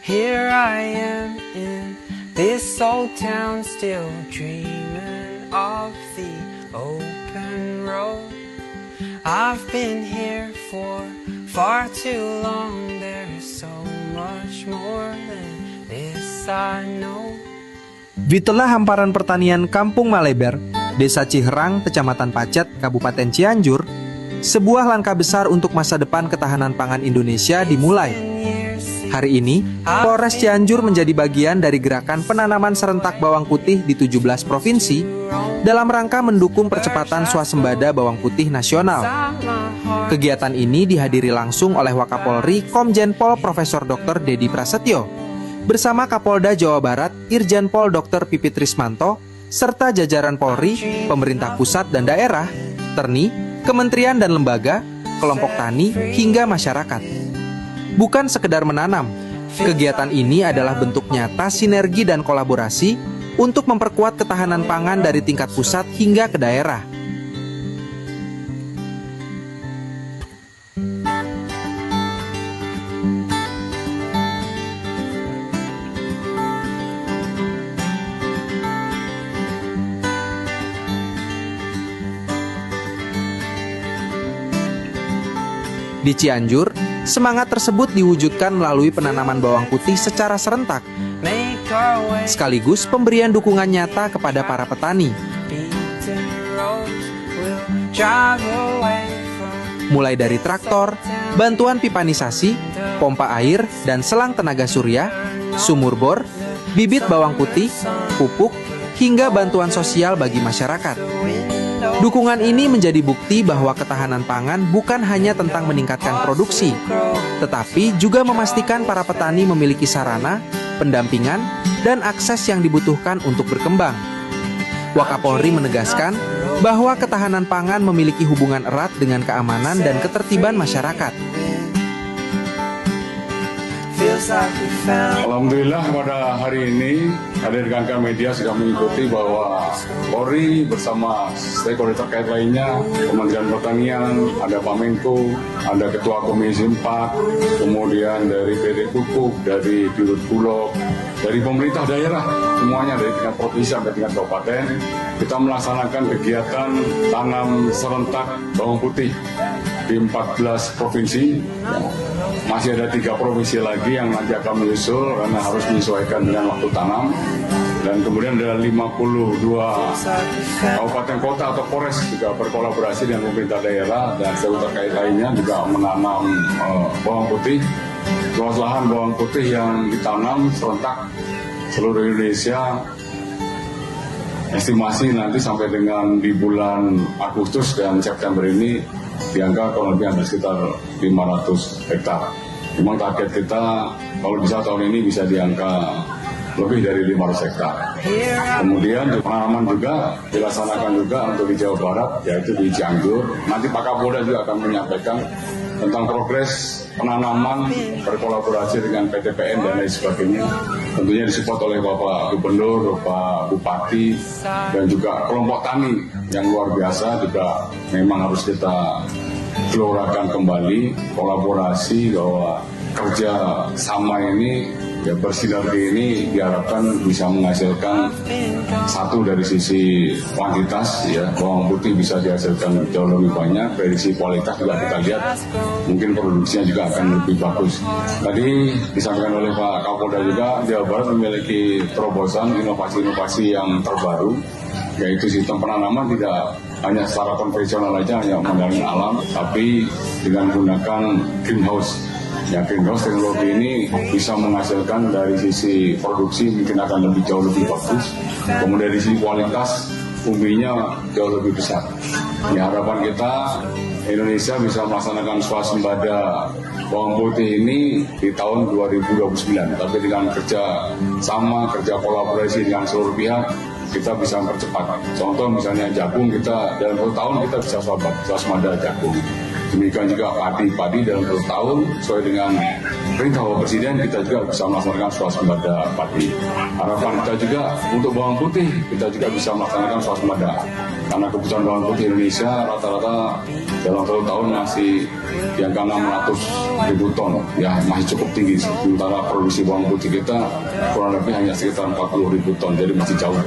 Here I am in this old town, still dreaming of the open road. I've been here for far too long. There's so much more than this I know. Di tengah hamparan pertanian Kampung Maleber, Desa Ciherang, Kecamatan Pacet, Kabupaten Cianjur, sebuah langkah besar untuk masa depan ketahanan pangan Indonesia dimulai. Hari ini, Polres Cianjur menjadi bagian dari gerakan penanaman serentak bawang putih di 17 provinsi dalam rangka mendukung percepatan swasembada bawang putih nasional. Kegiatan ini dihadiri langsung oleh Wakapolri Komjen Pol Profesor Dr. Dedi Prasetyo bersama Kapolda Jawa Barat Irjen Pol Dr. Pipit Rismanto serta jajaran Polri, pemerintah pusat dan daerah, TNI, kementerian dan lembaga, kelompok tani hingga masyarakat. Bukan sekedar menanam, kegiatan ini adalah bentuk nyata sinergi dan kolaborasi untuk memperkuat ketahanan pangan dari tingkat pusat hingga ke daerah. Di Cianjur, semangat tersebut diwujudkan melalui penanaman bawang putih secara serentak, sekaligus pemberian dukungan nyata kepada para petani. Mulai dari traktor, bantuan pipanisasi, pompa air, dan selang tenaga surya, sumur bor, bibit bawang putih, pupuk, hingga bantuan sosial bagi masyarakat. Dukungan ini menjadi bukti bahwa ketahanan pangan bukan hanya tentang meningkatkan produksi, tetapi juga memastikan para petani memiliki sarana, pendampingan, dan akses yang dibutuhkan untuk berkembang. Wakapolri menegaskan bahwa ketahanan pangan memiliki hubungan erat dengan keamanan dan ketertiban masyarakat. Alhamdulillah pada hari ini ada rekan-rekan media sudah mengikuti bahwa Polri bersama stakeholder terkait lainnya, Kementerian Pertanian, ada Pak Menko, ada Ketua Komisi 4, kemudian dari PD Pupuk, dari Dirut Bulog, dari pemerintah daerah, semuanya dari tingkat provinsi sampai tingkat kabupaten, kita melaksanakan kegiatan tanam serentak bawang putih di 14 provinsi. Masih ada 3 provinsi lagi yang nanti akan menyusul karena harus menyesuaikan dengan waktu tanam. Dan kemudian ada 52 kabupaten kota atau polres juga berkolaborasi dengan pemerintah daerah dan stakeholder terkait lainnya juga menanam bawang putih. Luas lahan bawang putih yang ditanam serentak seluruh Indonesia, estimasi nanti sampai dengan di bulan Agustus dan September ini di angka kurang lebih ada sekitar 500 hektar. Memang target kita kalau bisa tahun ini bisa di angka lebih dari 500 hektar. Kemudian penanaman juga dilaksanakan juga untuk di Jawa Barat, yaitu di Cianjur. Nanti Pak Kapolda juga akan menyampaikan tentang progres penanaman berkolaborasi dengan PTPN dan lain sebagainya. Tentunya disupport oleh Bapak Gubernur, Bapak Bupati, dan juga kelompok tani yang luar biasa juga memang harus kita gelorakan kembali, kolaborasi bahwa kerja sama ini ya bersinergi ini diharapkan bisa menghasilkan satu dari sisi kuantitas ya, bawang putih bisa dihasilkan jauh lebih banyak, dari sisi kualitas juga kita lihat mungkin produksinya juga akan lebih bagus. Tadi disampaikan oleh Pak Kapolda juga, Jawa Barat memiliki terobosan inovasi-inovasi yang terbaru, yaitu sistem penanaman tidak hanya secara konvensional aja, hanya mengandalkan alam, tapi dengan menggunakan greenhouse. Ya, greenhouse teknologi ini bisa menghasilkan dari sisi produksi mungkin akan jauh lebih bagus. Kemudian dari sisi kualitas umbinya jauh lebih besar. Ya, harapan kita Indonesia bisa melaksanakan swasembada bawang putih ini di tahun 2029. Tapi dengan kerja sama, kerja kolaborasi dengan seluruh pihak, kita bisa mempercepat. Contoh misalnya jagung, kita dalam 1 tahun kita bisa swasembada jagung. Demikian juga padi dalam 1 tahun sesuai dengan perintah Bapak Presiden kita juga bisa melaksanakan swasembada padi. Harapan kita juga untuk bawang putih kita juga bisa melaksanakan swasembada. Karena kebutuhan bawang putih Indonesia rata-rata dalam 1 tahun masih di angka 600.000 ton, ya masih cukup tinggi. Sementara produksi bawang putih kita kurang lebih hanya sekitar 40.000 ton, jadi masih jauh.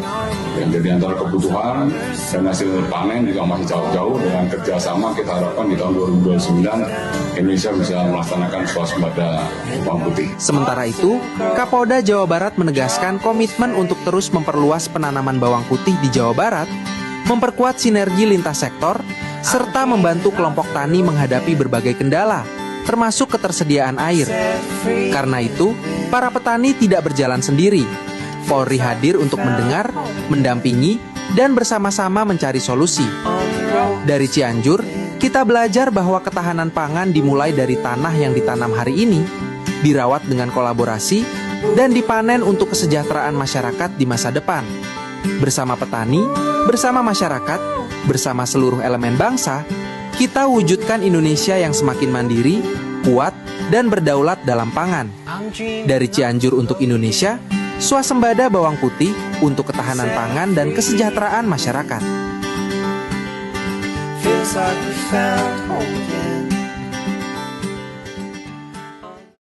Jadi antara kebutuhan dan hasil panen juga masih jauh-jauh. Dengan kerjasama kita harapkan di tahun 2029 Indonesia bisa melaksanakan swasembada bawang putih. Sementara itu, Kapolda Jawa Barat menegaskan komitmen untuk terus memperluas penanaman bawang putih di Jawa Barat, memperkuat sinergi lintas sektor, serta membantu kelompok tani menghadapi berbagai kendala, termasuk ketersediaan air. Karena itu, para petani tidak berjalan sendiri. Polri hadir untuk mendengar, mendampingi, dan bersama-sama mencari solusi. Dari Cianjur, kita belajar bahwa ketahanan pangan dimulai dari tanah yang ditanam hari ini, dirawat dengan kolaborasi, dan dipanen untuk kesejahteraan masyarakat di masa depan. Bersama petani, bersama masyarakat, bersama seluruh elemen bangsa, kita wujudkan Indonesia yang semakin mandiri, kuat, dan berdaulat dalam pangan. Dari Cianjur untuk Indonesia, swasembada bawang putih untuk ketahanan pangan dan kesejahteraan masyarakat. Feels like we found home again.